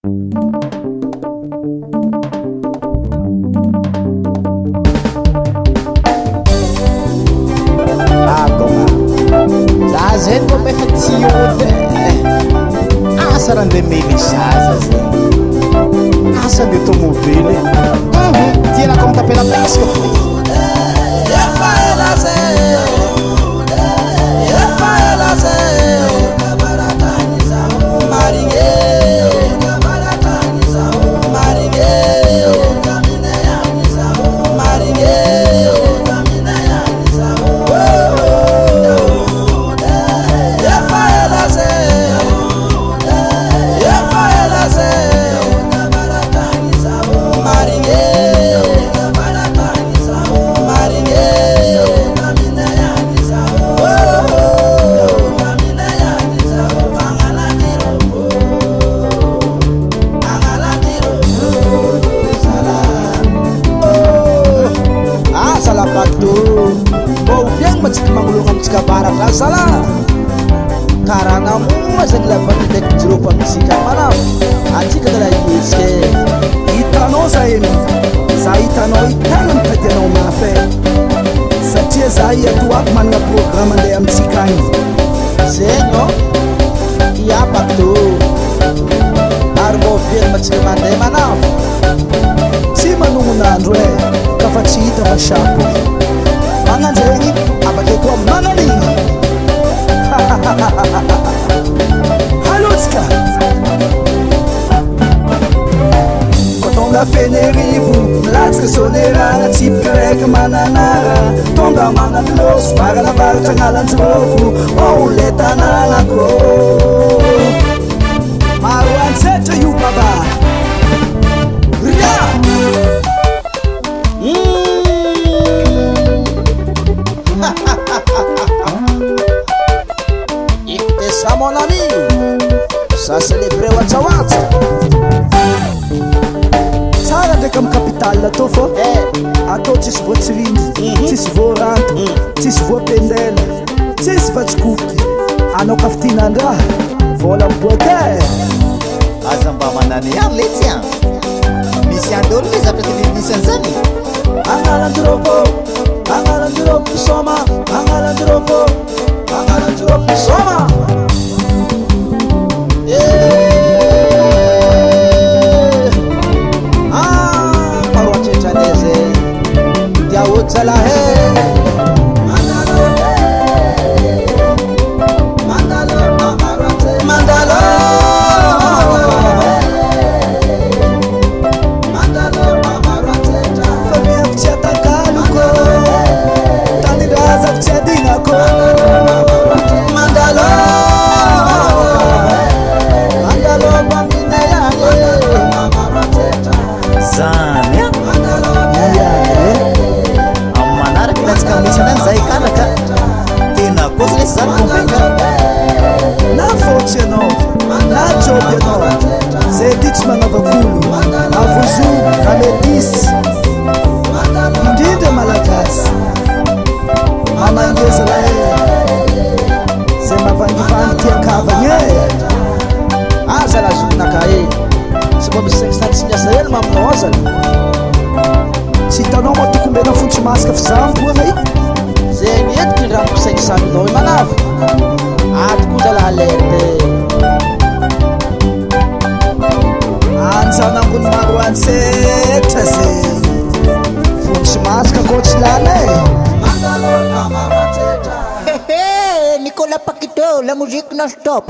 Za zay mbô mefa tsy ody asa raha ndeha mely zaza zay asa ndeha tomobily tiana comme tapela presque Sala karana moa zany lavany ndraiky jiropa misika manao atsika dala iezike hitanao zay za hitanao hitana mitadianao mafe satria za iatoako manana programme andeha amitsika agny zegny o iapako ary mbô veloma atsika mandeha manao tsy manononandro e kafa tsy hita fa sapo magnanjegny abake koa mananigny Halotsika Kotonga fenerivo Milatsika sonerana Tsipika raiky mananara Tonga manampiloso Varana varatra agnalanjirofo Oh le tananako Maro antsetra io baba Ria Ça mon ami, ça c'est les vrais Watsawats. Tsara ndraiky amy capitale atô fô atô tsisy voatsirindry tsisy voaranto tsisy voapendela tsisy vatsikoky anao kafa tinandraha vola miboater aza mba manany any letsy a misy andolo le zavatra misy an'izany agnalandirôpô agnalandirôpô soma agnalandirôpô agnalandirôpô soma Zala hey Mandalo Mandalo Mandalo Mandalo Famia kuchata kaluko Tani raza kuchadina ko Mandalo Mandalo Bambine yange Zanya zay kanaka tena kozy lesy zany kompeka na fotsy anao na joby anao zay ty tsy magnavakolo avozo ametisy indrindra malagasy mamangeza la e zay mavangivangy tiakavagny e aza lazonaka e tsy mba misy saigny sady tsy miasa ely maminao zany tsy hitanao moa tokombena fontsy masika fa zamboana i zegny etiky ndraha mipisaigny saminao i manavo atoko zala alerte anjanambony maro antsetra zay fontsy masika koa tsy lala e Nicolas Paquito, la musique non stop